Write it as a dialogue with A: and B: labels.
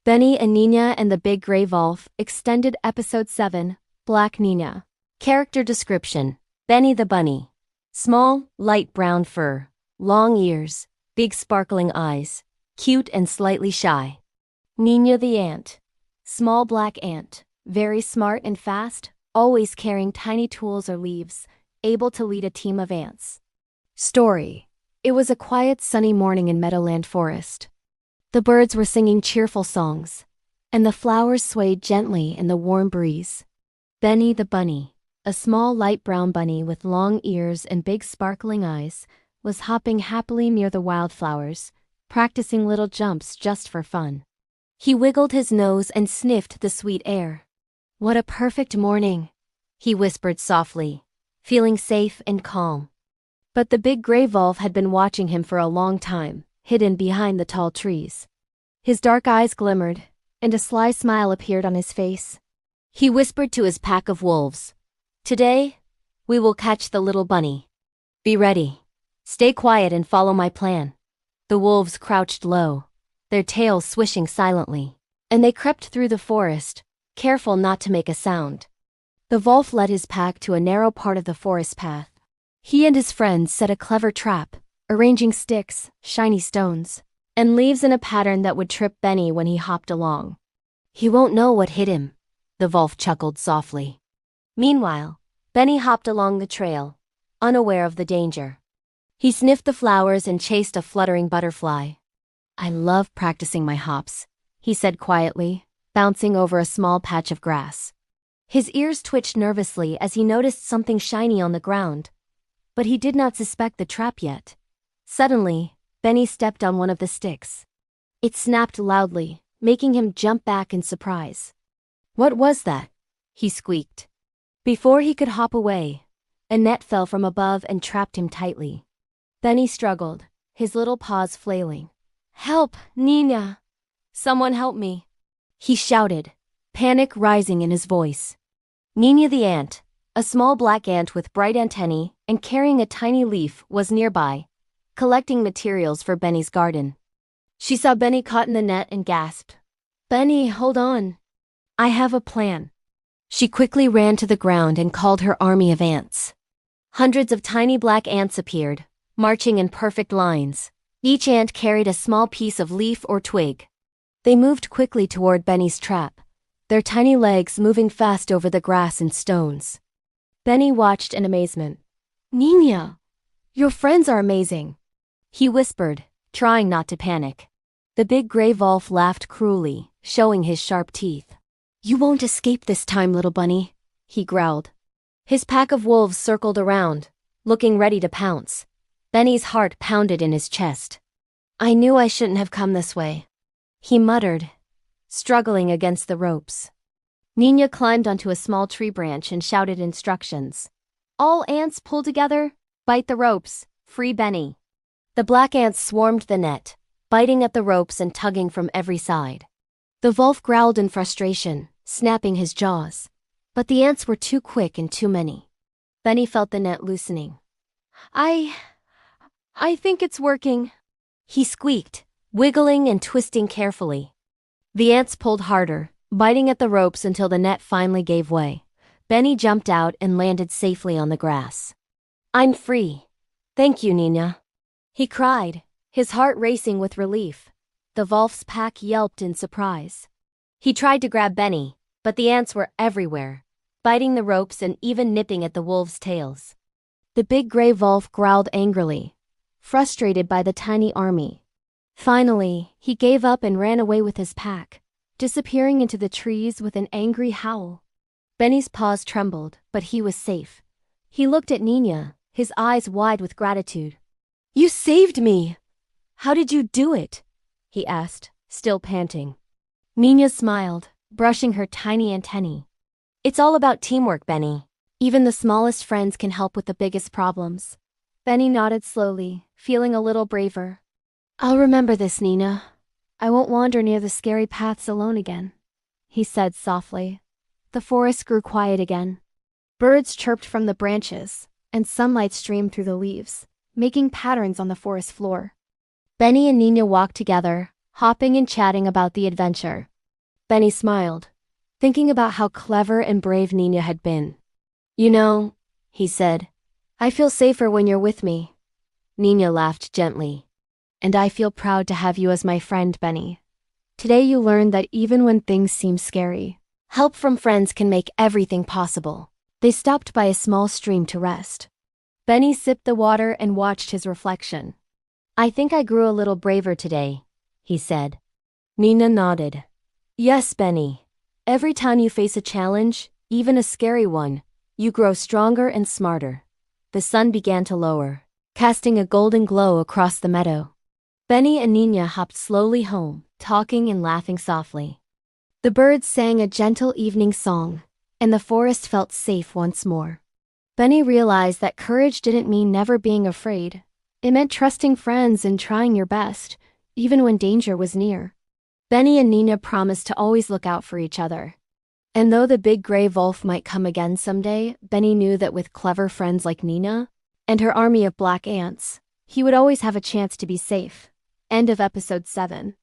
A: Benny and Nina and the Big Gray Wolf, Extended Episode 7, Black Nina. Character description: Benny the bunny. Small, light brown fur, long ears, big sparkling eyes, cute and slightly shy. Nina the ant. Small black ant, very smart and fast, always carrying tiny tools or leaves, able to lead a team of ants. Story: It was a quiet, sunny morning in Meadowland Forest. The birds were singing cheerful songs, and the flowers swayed gently in the warm breeze. Benny the bunny, a small light brown bunny with long ears and big sparkling eyes, was hopping happily near the wildflowers, practicing little jumps just for fun. He wiggled his nose and sniffed the sweet air. "What a perfect morning," he whispered softly, feeling safe and calm. But the Big Gray Wolf had been watching him for a long time, hidden behind the tall trees. His dark eyes glimmered, and a sly smile appeared on his face. He whispered to his pack of wolves, "Today, we will catch the little bunny. Be ready. Stay quiet and follow my plan." The wolves crouched low, their tails swishing silently, and they crept through the forest, careful not to make a sound. The wolf led his pack to a narrow part of the forest path. He and his friends set a clever trap, arranging sticks, shiny stones, and leaves in a pattern that would trip Benny when he hopped along. "He won't know what hit him," the wolf chuckled softly. Meanwhile, Benny hopped along the trail, unaware of the danger. He sniffed the flowers and chased a fluttering butterfly. "I love practicing my hops," he said quietly, bouncing over a small patch of grass. His ears twitched nervously as he noticed something shiny on the ground, but he did not suspect the trap yet. Suddenly, Benny stepped on one of the sticks. It snapped loudly, making him jump back in surprise. "What was that?" he squeaked. Before he could hop away, a net fell from above and trapped him tightly. Benny struggled, his little paws flailing. "Help, Nina! Someone help me!" he shouted, panic rising in his voice. Nina the ant, a small black ant with bright antennae and carrying a tiny leaf, was nearby, collecting materials for Benny's garden. She saw Benny caught in the net and gasped, "Benny, hold on. I have a plan." She quickly ran to the ground and called her army of ants. Hundreds of tiny black ants appeared, marching in perfect lines. Each ant carried a small piece of leaf or twig. They moved quickly toward Benny's trap, their tiny legs moving fast over the grass and stones. Benny watched in amazement. "Nina, your friends are amazing," he whispered, trying not to panic. The Big Gray Wolf laughed cruelly, showing his sharp teeth. "You won't escape this time, little bunny," he growled. His pack of wolves circled around, looking ready to pounce. Benny's heart pounded in his chest. "I knew I shouldn't have come this way," he muttered, struggling against the ropes. Nina climbed onto a small tree branch and shouted instructions. "All ants pull together, bite the ropes, free Benny." The black ants swarmed the net, biting at the ropes and tugging from every side. The wolf growled in frustration, snapping his jaws, but the ants were too quick and too many. Benny felt the net loosening. I think it's working," he squeaked, wiggling and twisting carefully. The ants pulled harder, biting at the ropes until the net finally gave way. Benny jumped out and landed safely on the grass. "I'm free. Thank you, Nina," he cried, his heart racing with relief. The wolf's pack yelped in surprise. He tried to grab Benny, but the ants were everywhere, biting the ropes and even nipping at the wolves' tails. The Big Gray Wolf growled angrily, frustrated by the tiny army. Finally, he gave up and ran away with his pack, disappearing into the trees with an angry howl. Benny's paws trembled, but he was safe. He looked at Nina, his eyes wide with gratitude. "You saved me! How did you do it?" he asked, still panting. Nina smiled, brushing her tiny antennae. "It's all about teamwork, Benny. Even the smallest friends can help with the biggest problems." Benny nodded slowly, feeling a little braver. "I'll remember this, Nina. I won't wander near the scary paths alone again," he said softly. The forest grew quiet again. Birds chirped from the branches, and sunlight streamed through the leaves, making patterns on the forest floor. Benny and Nina walked together, hopping and chatting about the adventure. Benny smiled, thinking about how clever and brave Nina had been. You know, he said, I feel safer when you're with me. Nina laughed gently. And I feel proud to have you as my friend, Benny. Today you learned that even when things seem scary, help from friends can make everything possible. They stopped by a small stream to rest. Benny sipped the water and watched his reflection. I think I grew a little braver today, he said. Nina nodded. Yes, Benny. Every time you face a challenge, even a scary one, you grow stronger and smarter. The sun began to lower, casting a golden glow across the meadow. Benny and Nina hopped slowly home, talking and laughing softly. The birds sang a gentle evening song, and the forest felt safe once more. Benny realized that courage didn't mean never being afraid. It meant trusting friends and trying your best, even when danger was near. Benny and Nina promised to always look out for each other. And though the big gray wolf might come again someday, Benny knew that with clever friends like Nina and her army of black ants, he would always have a chance to be safe. End of episode 7.